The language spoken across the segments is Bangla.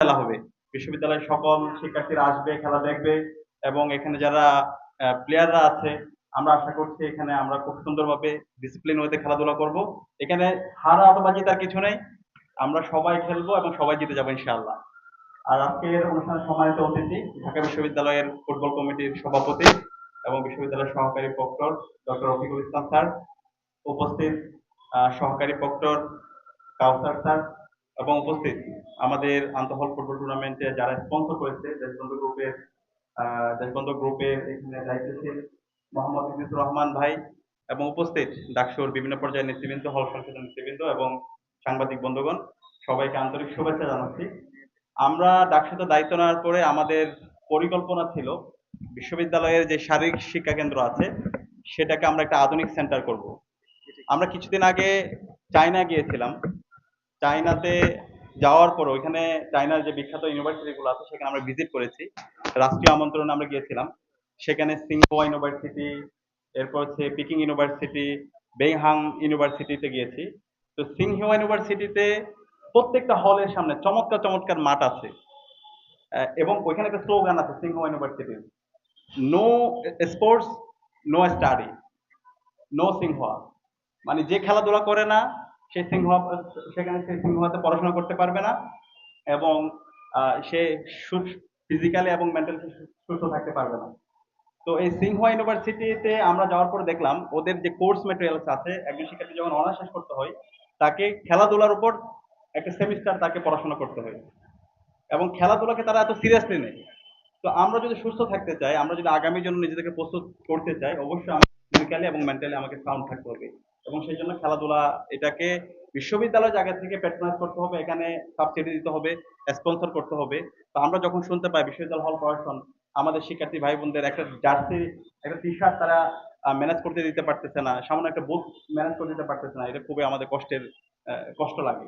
খেলা হবে। বিশ্ববিদ্যালয়ের সকল শিক্ষার্থীরা আসবে, খেলা দেখবে এবং এখানে যারা প্লেয়াররা আছে আমরা আশা করছি এখানে আমরা খুব সুন্দরভাবে ডিসিপ্লিন ওয়েতে খেলাধুলা করব। এখানে হারা অথবা জেতার কিছু নেই, আমরা সবাই খেলবো এবং সবাই জিতে যাবো ইনশাআল্লাহ। আর আজকের অনুষ্ঠানের সম্মানিত অতিথি ঢাকা বিশ্ববিদ্যালয়ের ফুটবল কমিটির সভাপতি এবং বিশ্ববিদ্যালয়ের সহকারী proctor doctor Rafiqul Islam sir, উপস্থিত সহকারী প্রক্টর কাউসার স্যার এবং উপস্থিত আমাদের আন্তঃহল ফুটবল টুর্নামেন্টে যারা স্পন্সর করেছে দেশবন্ধু গ্রুপের এখানে দায়িত্বশীল মোহাম্মদ ইউনুসুর রহমান ভাই এবং উপস্থিত ডাকসুর বিভিন্ন পর্যায়ের নেতৃবৃন্দ, হল সংসদের নেতৃবৃন্দ এবং সাংবাদিক বন্ধুগণ, সবাইকে আন্তরিক শুভেচ্ছা জানাচ্ছি। আমরা ডাকসুতে দায়িত্ব নেওয়ার পরে আমাদের পরিকল্পনা ছিল বিশ্ববিদ্যালয়ের যে শারীরিক শিক্ষা কেন্দ্র আছে সেটাকে আমরা একটা আধুনিক সেন্টার করব। আমরা কিছুদিন আগে চায়না গিয়েছিলাম। চায়নাতে যাওয়ার পর ওইখানে চায়নার যে বিখ্যাত ইউনিভার্সিটি গুলো আছে সেখানে আমরা ভিজিট করেছি, রাষ্ট্রীয় আমন্ত্রণে আমরা গিয়েছিলাম। সেখানে সিংহুয়া ইউনিভার্সিটি, এরপর হচ্ছে পিকিং ইউনিভার্সিটি, বেইহাং ইউনিভার্সিটিতে গিয়েছি। তো সিংহুয়া ইউনিভার্সিটিতে প্রত্যেকটা হলের সামনে চমৎকার চমৎকার মাঠ আছে এবং ওইখানে একটা স্লোগান আছে সিংহুয়া ইউনিভার্সিটির, no sports no study, no Tsinghua. মানে যে খেলাধুলা করে না সে সিংহুয়া, সেখানে সে সিংহুয়াতে পড়াশোনা করতে পারবে না এবং সে ফিজিক্যালি এবং মেন্টালি সুস্থ থাকতে পারবে না। তো এই সিংহুয়া ইউনিভার্সিটিতে আমরা যাওয়ার পরে দেখলাম ওদের যে কোর্স ম্যাটেরিয়ালস আছে, একজন শিক্ষার্থী যখন অনার্স শেষ করতে হয় তাকে খেলাধুলার উপর একটা সেমিস্টার তাকে পড়াশোনা করতে হয় এবং খেলাধুলাকে তারা এত সিরিয়াসলি নেয়। তো আমরা যদি সুস্থ থাকতে চাই, আমরা যদি আগামীর জন্য নিজেদেরকে প্রস্তুত করতে চাই, অবশ্যই আমাকে ফিজিক্যালি এবং মেন্টালি আমাকে সাউন্ড থাকতে হবে এবং সেই জন্য খেলাধুলা এটাকে বিশ্ববিদ্যালয় জায়গা থেকে প্যাট্রোনাইজ করতে হবে, এখানে সাবসিডি দিতে হবে, স্পন্সর করতে হবে। তো আমরা যখন শুনতে পাই বিশ্ববিদ্যালয় হল প্রশাসন আমাদের শিক্ষার্থী ভাই বোনদের একটা জার্সি, একটা টি শার্ট তারা ম্যানেজ করতে দিতে পারতেছে না, সামান্য একটা বুট ম্যানেজ করে দিতে পারতেছে না, এটা খুবই আমাদের কষ্ট লাগে।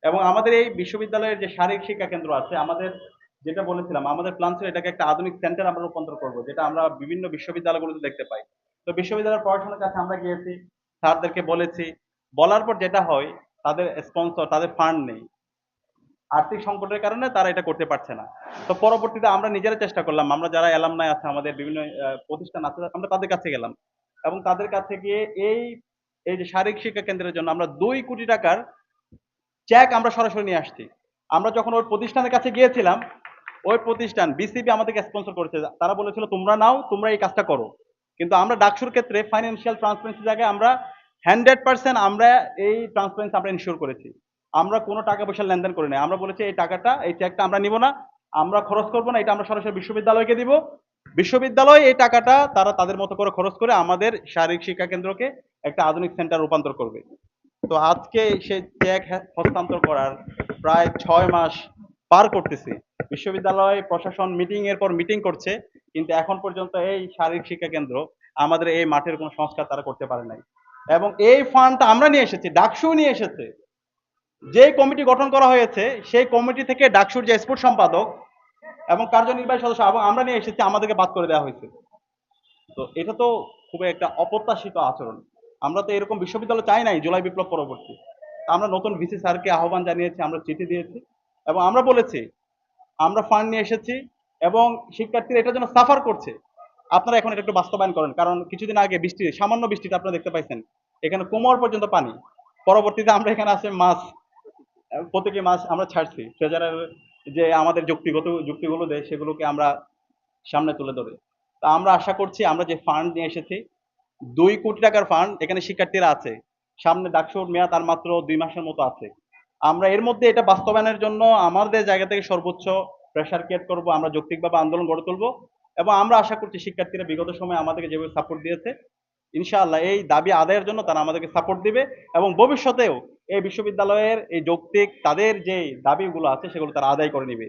এবং আমাদের এই বিশ্ববিদ্যালয়ের যে শারীরিক শিক্ষা কেন্দ্র আছে, আমাদের যেটা বলেছিলাম আমাদের প্ল্যান ছিল এটাকে একটা আধুনিক সেন্টার আমরা রূপান্তর করবো, যেটা আমরা বিভিন্ন বিশ্ববিদ্যালয়গুলোতে দেখতে পাই। তো বিশ্ববিদ্যালয়ের পড়াশোনার কাছে আমরা গিয়েছি, স্যারদেরকে বলেছি, বলার পর যেটা হয় তাদের স্পন্সর, তাদের ফান্ড নেই, আর্থিক সংকটের কারণে তারা এটা করতে পারছে না। তো পরবর্তীতে আমরা নিজেরা চেষ্টা করলাম, আমরা যারা অ্যালামনাই আছে আমাদের বিভিন্ন প্রতিষ্ঠান আছে আমরা তাদের কাছে গেলাম এবং তাদের কাছে গিয়ে এই এই যে শারীরিক শিক্ষা কেন্দ্রের জন্য আমরা 2 কোটি টাকার চেক আমরা সরাসরি নিয়ে আসছি। আমরা যখন ওই প্রতিষ্ঠানের কাছে গিয়েছিলাম, ওই প্রতিষ্ঠান বিসিবি আমাদেরকে স্পন্সর করেছে, তারা বলেছিল তোমরা নাও, তোমরা এই কাজটা করো। কিন্তু আমরা ডাকসুর ক্ষেত্রে ফাইন্যান্সিয়াল ট্রান্সপারেন্সি জায়গায় আমরা 100% আমরা এই ট্রান্সপারেন্সি আমরা ইনশিওর করেছি। আমরা কোনো টাকা পয়সা লেনদেন করি না, আমরা বলেছি এই টাকাটা, এই চেকটা আমরা নিব না, আমরা খরচ করবো না, এটা আমরা সরাসরি বিশ্ববিদ্যালয়কে দিব। বিশ্ববিদ্যালয় এই টাকাটা তারা তাদের মতো করে খরচ করে আমাদের শারীরিক শিক্ষা কেন্দ্রকে একটা আধুনিক সেন্টার রূপান্তর করবে। তো আজকে সে চেক হস্তান্তর করার প্রায় 6 মাস পার করতেছি। বিশ্ববিদ্যালয় প্রশাসন মিটিং এর পর মিটিং করছে, কিন্তু এখন পর্যন্ত এই শারীরিক শিক্ষা কেন্দ্র আমাদের এই মাঠের কোনো সংস্কার তারা করতে পারে নাই। এবং এই ফান্ডটা আমরা নিয়ে এসেছি, ডাকসু নিয়ে এসেছে। যে কমিটি গঠন করা হয়েছে সেই কমিটি থেকে ডাকসুর যে স্পোর্ট সম্পাদক এবং কার্যনির্বাহী সদস্য এবং আমরা নিয়ে এসেছি, আমাদেরকে বাদ করে দেওয়া হয়েছে। তো এটা তো খুবই একটা অপ্রত্যাশিত আচরণ। আমরা তো এরকম বিশ্ববিদ্যালয় চাই নাই জুলাই বিপ্লব পরবর্তী। আমরা নতুন ভিসি স্যারকে আহ্বান জানিয়েছি, আমরা চিঠি দিয়েছি এবং আমরা বলেছি আমরা ফান্ড নিয়ে এসেছি এবং শিক্ষার্থীরা এটার জন্য সাফার করছে, আপনারা এখন এটা একটু বাস্তবায়ন করেন। কারণ কিছুদিন আগে বৃষ্টি, সামান্য বৃষ্টিতে আপনারা দেখতে পাইছেন এখানে কোমর পর্যন্ত পানি। পরবর্তীতে আমরা এখানে আসে মাছ, প্রত্যেকে মাছ আমরা ছাড়ছি, ট্রেজারার যে আমাদের যুক্তিগুলো দেয় সেগুলোকে আমরা সামনে তুলে ধরে। তা আমরা আশা করছি আমরা যে ফান্ড নিয়ে এসেছি 2 কোটি টাকার ফান্ড, এখানে শিক্ষার্থীরা আছে, সামনে ডাকসুর মেয়াদ আর মাত্র 2 মাসের মতো আছে। আমরা এর মধ্যে এটা বাস্তবায়নের জন্য আমাদের জায়গা থেকে সর্বোচ্চ প্রেশার ক্রিয়েট করব, আমরা যৌক্তিকভাবে আন্দোলন গড়ে তুলব এবং আমরা আশা করছি শিক্ষার্থীরা বিগত সময়ে আমাদেরকে যেভাবে সাপোর্ট দিয়েছে ইনশাআল্লাহ এই দাবি আদায়ের জন্য তারা আমাদেরকে সাপোর্ট দিবে এবং ভবিষ্যতেও এই বিশ্ববিদ্যালয়ের এই যৌক্তিক তাদের যে দাবিগুলো আছে সেগুলো তারা আদায় করে নিবে।